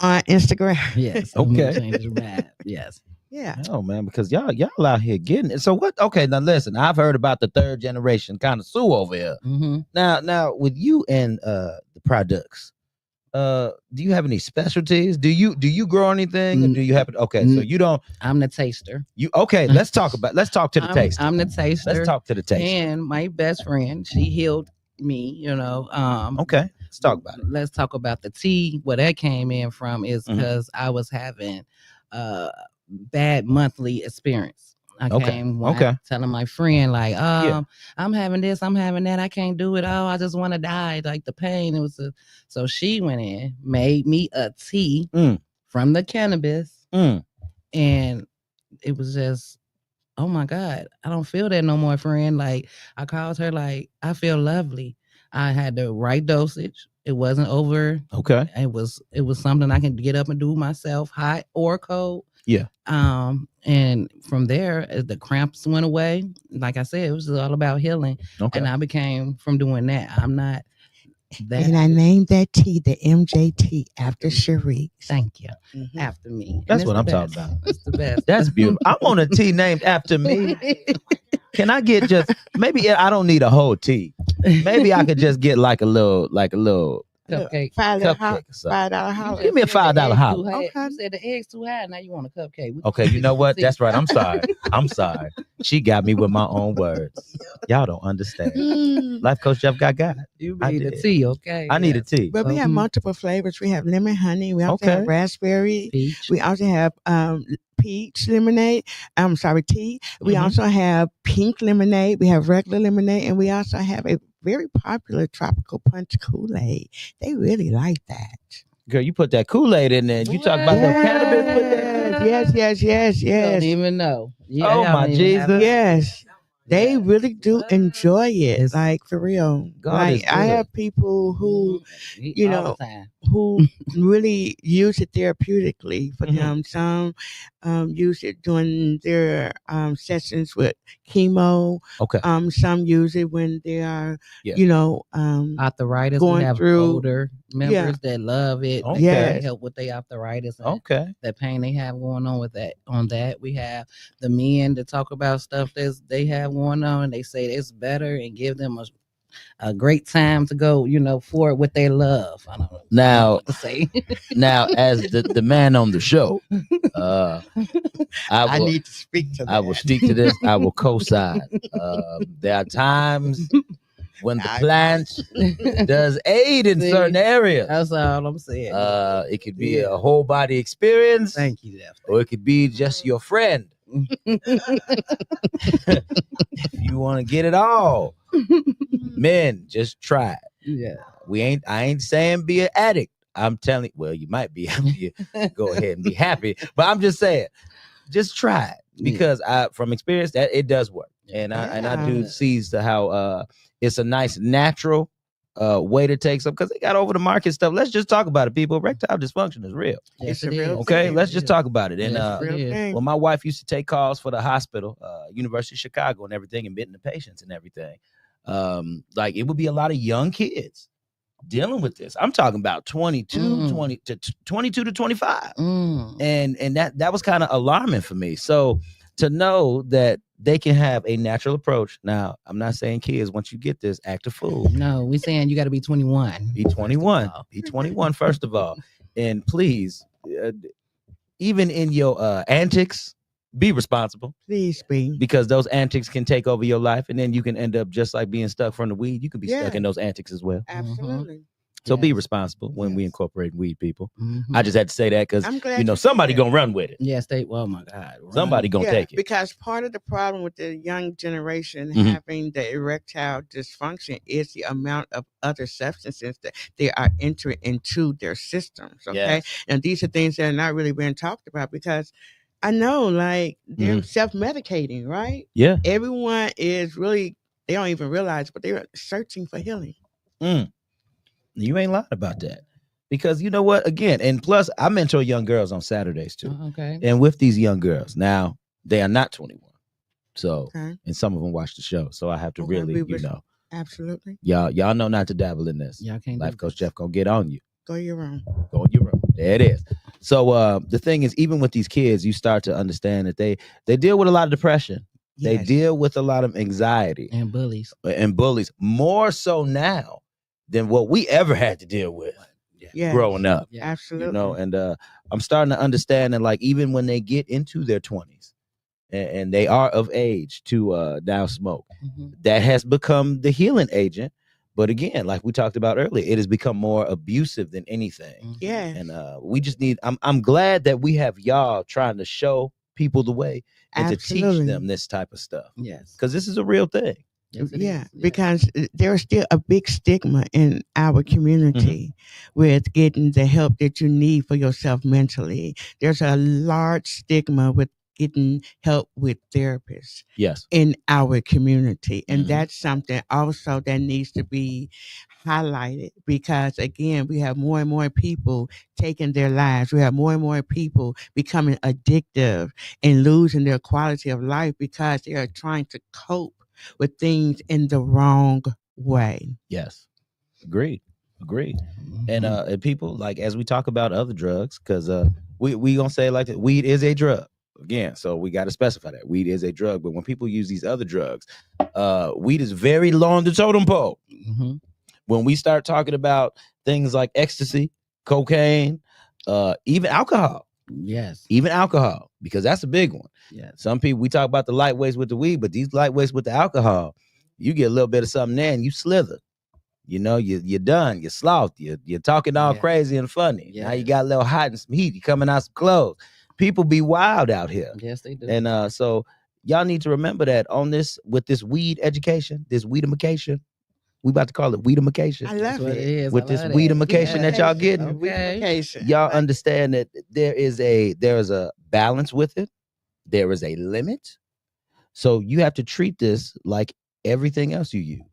On Instagram. Yes. Mood Changer Vibe. Yes. Yeah. Oh man, because y'all out here getting it. So what? Okay, now listen. I've heard about the third generation kind of Sue over here. Now with you and the products, do you have any specialties? Do you grow anything? Or do you have it? Okay, so you don't. I'm the taster. You okay? Let's talk to the taster. I'm the taster. Let's talk to the taster. And my best friend, she healed me. You know. Okay. Let's talk about it. Let's talk about the tea. Where that came in from is because I was having bad monthly experience. I came telling my friend, like, I'm having this, I'm having that, I can't do it all, I just want to die, like the pain. It was so she went in, made me a tea from the cannabis, and it was just, oh my God, I don't feel that no more, friend. Like, I called her, like, I feel lovely. I had the right dosage. It wasn't over. It was something I can get up and do myself, hot or cold. Yeah. And from there, the cramps went away. Like I said, it was all about healing. And I became from doing that. I'm not that. And I named that tea the MJT after Sherece. Thank you. After me. That's what I'm talking about. It's the best. That's beautiful. I want a tea named after me. Can I get just maybe I don't need a whole tea. Maybe I could just get like a little Cupcake. $5 holler. Give me a $5 holler. Okay. You said the eggs too high. Now you want a cupcake. Okay, you know what? That's right. I'm sorry. She got me with my own words. Y'all don't understand. Life Coach Jeff got it. You need a tea, okay? I need a tea. But we have multiple flavors. We have lemon honey. We also have raspberry. Peach. We also have peach lemonade. Tea. We also have pink lemonade. We have regular lemonade, and we also have a very popular tropical punch Kool-Aid. They really like that. Girl, you put that Kool-Aid in there. You talk about that cannabis with that. Yes. Don't even know. Oh my Jesus. Yes. They really do enjoy it, like for real. I have people who, who really use it therapeutically for them. Some use it during their sessions with chemo. Okay. Some use it when they are, arthritis. Going we have through older members that love it. Okay. Help with their arthritis. And the pain they have going on with that. On that, we have the men that talk about stuff that they have going on, and they say it's better and give them a great time to go, for what they love. I don't know what to say. Now, as the man on the show, I need to speak to that. I will speak to this. I will co-sign. There are times when the plant does aid in certain areas. That's all I'm saying. It could be a whole body experience. Thank you, Jeff. Or it could be just your friend. If you want to get it all, men, just try it. Yeah. I ain't saying be an addict. I'm telling you, well, you might be after you go ahead and be happy. But I'm just saying, just try it. Because from experience, that it does work. And I do see how it's a nice natural way to take some, because they got over the market stuff. Let's just talk about it, people. Erectile dysfunction is real. It's a real okay, thing. let's just talk about it. And well, my wife used to take calls for the hospital, University of Chicago and everything, admitting the patients and everything. Like it would be a lot of young kids dealing with this. I'm talking about 22 to 25. And that was kind of alarming for me. So to know that they can have a natural approach. Now, I'm not saying kids, once you get this, act a fool. No, we're saying you got to be 21. Be 21. Be 21, first of all. And please, even in your antics, be responsible. Please be. Because those antics can take over your life, and then you can end up just like being stuck from the weed. You can be stuck in those antics as well. Absolutely. So be responsible when we incorporate weed, people. I just had to say that because somebody gonna run with it. Yes, oh my God, somebody gonna take it. Because part of the problem with the young generation having the erectile dysfunction is the amount of other substances that they are entering into their systems. Okay, and these are things that are not really being talked about, because I know, like, they're self-medicating, right? Yeah, everyone is really, they don't even realize, but they're searching for healing. You ain't lying about that, because you know what? Again, and plus, I mentor young girls on Saturdays too. Okay. And with these young girls, now they are not 21, so and some of them watch the show, so I have to really, absolutely. Y'all know not to dabble in this. Y'all can't. Life Coach Jeff gonna get on you. Go your room. Go in your room. There it is. So the thing is, even with these kids, you start to understand that they deal with a lot of depression. Yes. They deal with a lot of anxiety and bullies more so now than what we ever had to deal with growing up. Yeah, absolutely. You know, and I'm starting to understand that, like, even when they get into their 20s and they are of age to now smoke, that has become the healing agent. But again, like we talked about earlier, it has become more abusive than anything. Yeah. And we just need, I'm glad that we have y'all trying to show people the way and to teach them this type of stuff. Yes. Because this is a real thing. Yes, because there's still a big stigma in our community with getting the help that you need for yourself mentally. There's a large stigma with getting help with therapists in our community. And that's something also that needs to be highlighted, because again, we have more and more people taking their lives. We have more and more people becoming addictive and losing their quality of life because they are trying to cope with things in the wrong way. Yes. Agreed. And people, like, as we talk about other drugs, because we gonna say it like that, weed is a drug. Again, so we got to specify that weed is a drug. But when people use these other drugs, weed is very low on the totem pole. When we start talking about things like ecstasy, cocaine, even alcohol. Yes. Even alcohol, because that's a big one. Yes. Some people, we talk about the lightweights with the weed, but these lightweights with the alcohol, you get a little bit of something there and you slither. You know, you're done. You're sloth. You're talking all crazy and funny. Now you got a little hot and some heat. You coming out some clothes. People be wild out here. Yes, they do. And so y'all need to remember that on this, with this weed education, this weedification, we about to call it weedification. I love it. With this weedification that y'all getting, y'all understand that there is a balance with it. There is a limit. So you have to treat this like everything else you use.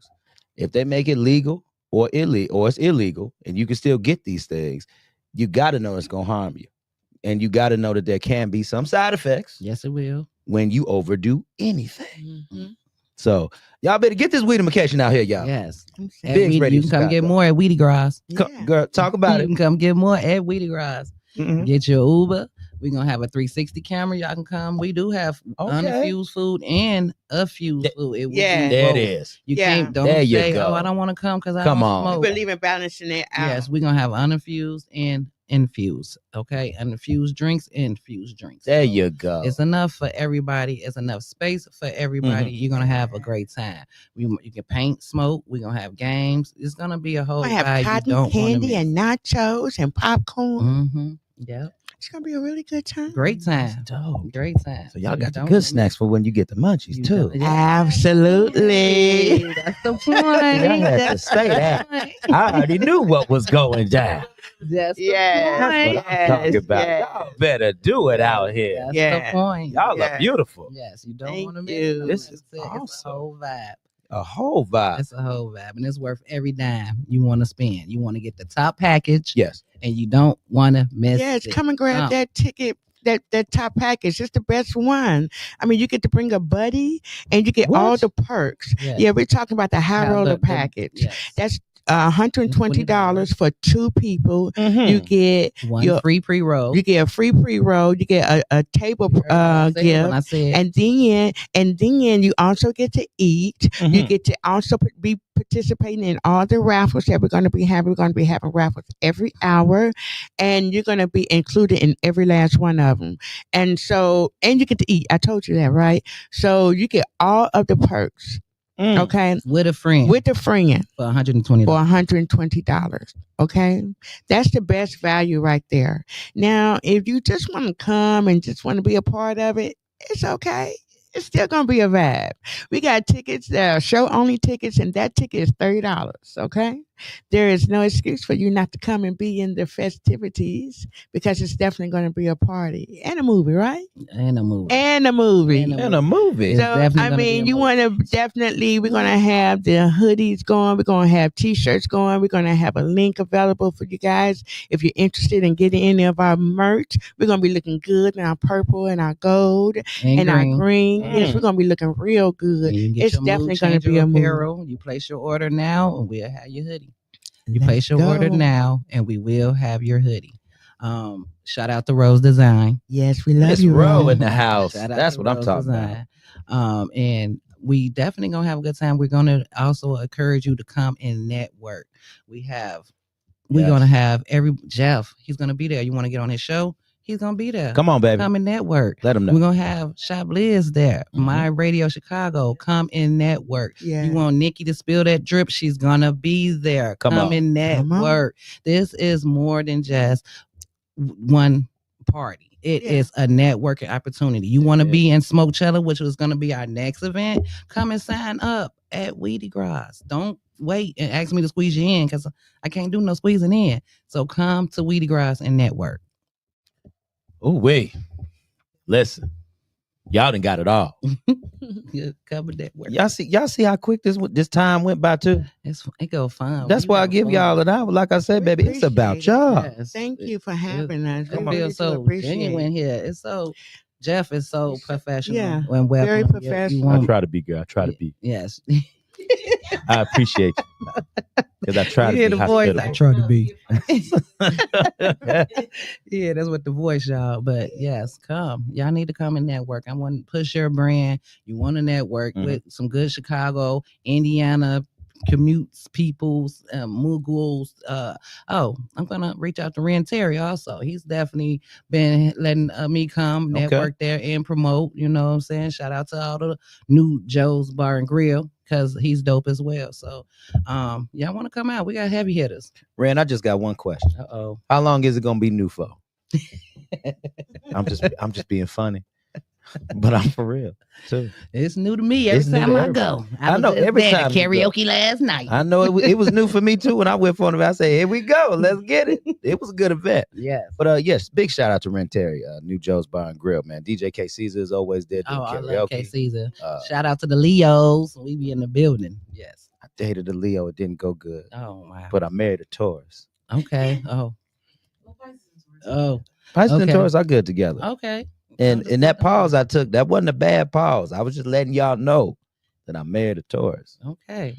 If they make it legal or illegal, or it's illegal, and you can still get these things, you got to know it's going to harm you. And you got to know that there can be some side effects. Yes, it will. When you overdo anything. Mm-hmm. So y'all better get this weedification out here, y'all. Yes. Big you can come get more at Weedy Gras. Girl, talk about it. You can come get more at Weedy Gras. Mm-hmm. Get your Uber. We're going to have a 360 camera. Y'all can come. We do have uninfused food and fused food. There it is. You can't, don't say, I don't want to come because I don't smoke. We believe in balancing it out. Yes, we're going to have uninfused and infused. Okay? Infused drinks, infused drinks. There you go. It's enough for everybody. It's enough space for everybody. Mm-hmm. You're going to have a great time. You can paint, smoke. We're going to have games. It's going to be a whole vibe. Have cotton candy and nachos and popcorn. Mm-hmm. Yep. It's gonna be a really good time. Great time. Great time. So y'all got the good snacks for when you get the munchies too. Absolutely. That's the point. Y'all had to say that. I already knew what was going down. That's the point. That's what I'm talking about. Y'all better do it out here. That's the point. Y'all are beautiful. Yes, you don't want to miss it. This is awesome. It's a whole vibe. A whole vibe. It's a whole vibe, and it's worth every dime you want to spend. You want to get the top package. Yes. And you don't want to miss it. Yes, come and grab that ticket, that top package. It's the best one. I mean, you get to bring a buddy and you get all the perks. Yes. Yeah, we're talking about the high roller package. That's $120 for 2 people. Mm-hmm. You get one free pre-roll. You get a free pre-roll. You get a table gift, and then you also get to eat. Mm-hmm. You get to also be participating in all the raffles that we're going to be having. We're going to be having raffles every hour, and you're going to be included in every last one of them. And you get to eat. I told you that, right? So you get all of the perks. Okay, with a friend for $120. Okay, that's the best value right there. Now, if you just want to come and just want to be a part of it, it's okay. It's still gonna be a vibe. We got tickets that are show only tickets, and that ticket is $30. Okay, there is no excuse for you not to come and be in the festivities, because it's definitely going to be a party and a movie, right? And a movie. So I mean, you want to definitely. We're going to have the hoodies going. We're going to have T-shirts going. We're going to have a link available for you guys if you're interested in getting any of our merch. We're going to be looking good in our purple and our gold and our green. Yes, we're going to be looking real good. It's definitely going to be a movie. You place your order now, and we'll have your hoodie. You place your order now, and we will have your hoodie. Shout out to Rose Design. Yes, we love you, Rose in the house. That's what I'm talking about. And we definitely gonna have a good time. We're gonna also encourage you to come and network. We're gonna have Jeff. He's gonna be there. You want to get on his show? He's gonna be there. Come on, baby. Come and network. Let him know. We're gonna have Shop Liz there. Mm-hmm. My Radio Chicago. Come and network. Yeah. You want Nikki to spill that drip? She's gonna be there. Come and network. This is more than just one party. It is a networking opportunity. You want to be in Smokecellar, which was gonna be our next event? Come and sign up at Weedy Gras. Don't wait and ask me to squeeze you in, because I can't do no squeezing in. So come to Weedy Gras and network. Oh, wait. Listen. Y'all done got it all. Covered that work. Y'all see how quick this time went by too? It go fine. That's why I give y'all an hour. Like I said, baby, it's about y'all. Yes. Thank you for having us. I feel so genuine here. It's so Jeff is so professional. Yeah. And very professional. I try to be good. I try to be. Yes. I appreciate you. Because I try to be. The voice. I try to be. Yeah, that's what the voice, y'all. But yes, come. Y'all need to come and network. I want to push your brand. You want to network with some good Chicago, Indiana commutes, peoples, muggles. I'm gonna reach out to Ren Terry also. He's definitely been letting me come network there and promote. You know what I'm saying? Shout out to all the new Joe's Bar and Grill, because he's dope as well. So y'all want to come out? We got heavy hitters. Ren, I just got one question. How long is it gonna be new for? I'm just being funny. But I'm for real too. It's new to me every time I go. I know every time karaoke last night. I know it was new for me too. When I went for it, I said, "Here we go, let's get it." It was a good event. Yes. But yes, big shout out to Ren Terry, New Joe's Bar and Grill, man. DJ K Caesar is always there doing karaoke. I love K Caesar. Shout out to the Leos. We be in the building. Yes. I dated a Leo. It didn't go good. Oh wow. But I married a Taurus. Okay. Pisces and Taurus are good together. Okay. And that pause I took, that wasn't a bad pause. I was just letting y'all know that I married a Taurus. Okay.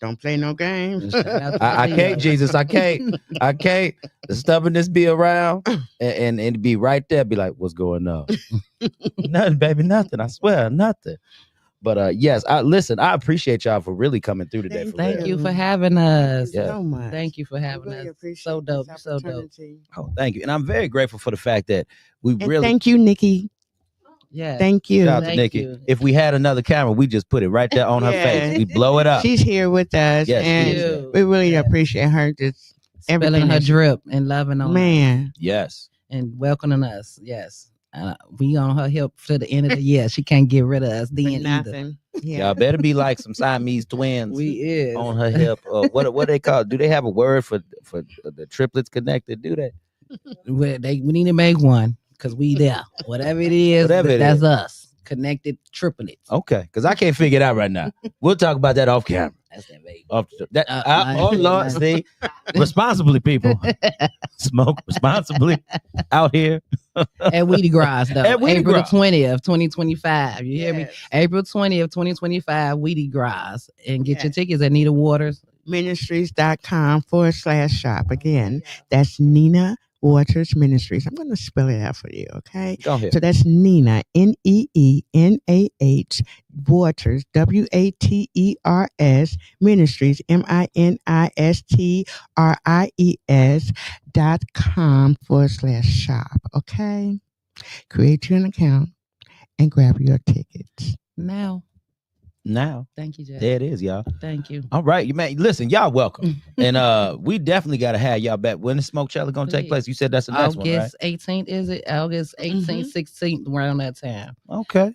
Don't play no games. I can't, Jesus. I can't. The stubbornness be around and be right there. Be like, what's going on? Nothing, baby. Nothing. I swear, nothing. But yes, I appreciate y'all for really coming through today. Thank you for having us. So much. Thank you for having us. So dope. So dope. Oh, thank you. And I'm very grateful for the fact that thank you, Nikki. Yeah. Thank you. Shout out to Nikki. You. If we had another camera, we just put it right there on her face. We blow it up. She's here with us. Yes, and we really appreciate her just spilling her drip and loving on man. Us. Yes. And welcoming us. Yes. We on her hip to the end of the year. She can't get rid of us then nothing. Yeah. Y'all better be like some Siamese twins. We is on her hip. What they call? Do they have a word for the triplets connected? Do they? We need to make one because we there. Whatever it is, that's us. Connected triplets. Okay, because I can't figure it out right now. We'll talk about that off camera. That's that baby. Oh Lord, see, responsibly, people, smoke responsibly out here. At Weedy Gras, though. At Weedy April Gras. 20th, 2025. You hear me? April 20th, 2025, Weedy Gras. And get your tickets at Neenah Waters Ministries.com/shop. Again, that's Neenah Waters Ministries. I'm going to spell it out for you, okay? Go ahead. So that's Neenah, Neenah, Waters, WATERS, Ministries, MINISTRIES.com/shop, okay? Create you an account and grab your tickets. Now. Thank you, Jeff. There it is, y'all. Thank you. All right, you man. Listen, y'all welcome. And we definitely gotta have y'all back. When the Smoke Challenge gonna take place? You said that's the next one, right? August 18th, is it? August 18th, 16th, around that time. Okay.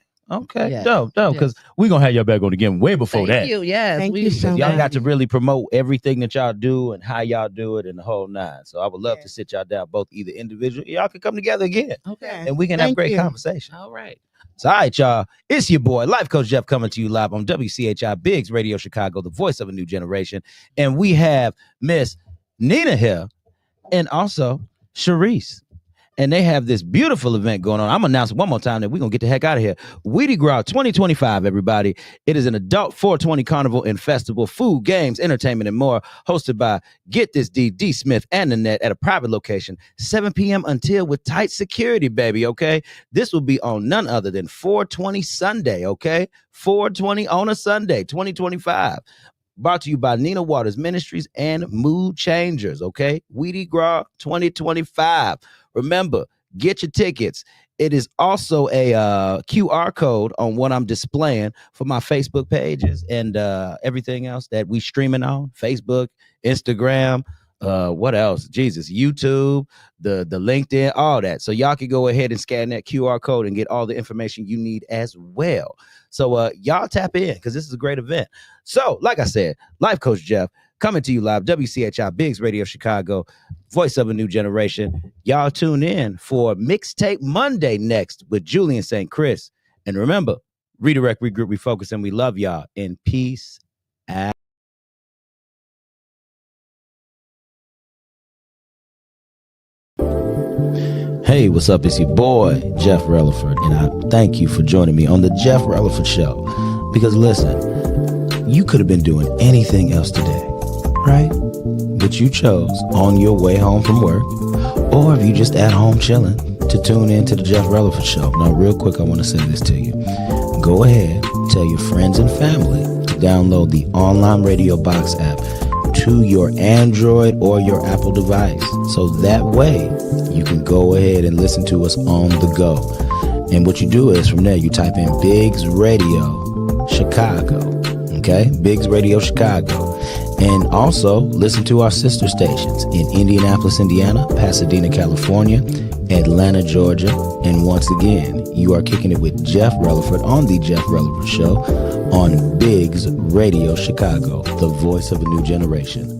Yeah. Dope. Because we're gonna have y'all back on again way before that. Thank you. Yes. Thank you so much. Y'all got to really promote everything that y'all do and how y'all do it and the whole nine. So I would love to sit y'all down both either individually. Y'all can come together again. Okay. And we can have great conversation. All right. So, all right, y'all. It's your boy, Life Coach Jeff, coming to you live on WCHI Biggs Radio Chicago, the voice of a new generation. And we have Miss Neenah here and also Sherece. And they have this beautiful event going on. I'm announcing one more time that we're going to get the heck out of here. Weedy Gras 2025, everybody. It is an adult 420 carnival and festival, food, games, entertainment, and more, hosted by Get This D Smith and Nanette at a private location, 7 p.m. until with tight security, baby, okay? This will be on none other than 420 Sunday, okay? 420 on a Sunday, 2025. Brought to you by Neenah Waters Ministries and Mood Changers, okay? Weedy Gras 2025. Remember, get your tickets. It is also a QR code on what I'm displaying for my Facebook pages and everything else that we streaming on, Facebook, Instagram, what else? Jesus, YouTube, the LinkedIn, all that. So y'all can go ahead and scan that QR code and get all the information you need as well. So y'all tap in because this is a great event. So, like I said, Life Coach Jeff coming to you live, WCHI Biggs Radio Chicago, voice of a new generation. Y'all tune in for Mixtape Monday next with Julian St. Chris. And remember, redirect, regroup, refocus, and we love y'all. In peace out. Hey, what's up? It's your boy, Jeff Releford, and I thank you for joining me on the Jeff Releford Show. Because listen, you could have been doing anything else today, right? But you chose on your way home from work, or if you just at home chilling, to tune in to the Jeff Releford Show. Now, real quick, I want to say this to you. Go ahead, tell your friends and family to download the online Radio Box app to your Android or your Apple device. So that way you can go ahead and listen to us on the go. And what you do is from there, you type in Biggs Radio Chicago. Okay? Biggs Radio Chicago. And also listen to our sister stations in Indianapolis, Indiana, Pasadena, California, Atlanta, Georgia. And once again, you are kicking it with Jeff Releford on the Jeff Releford Show on Biggs Radio Chicago, the voice of a new generation.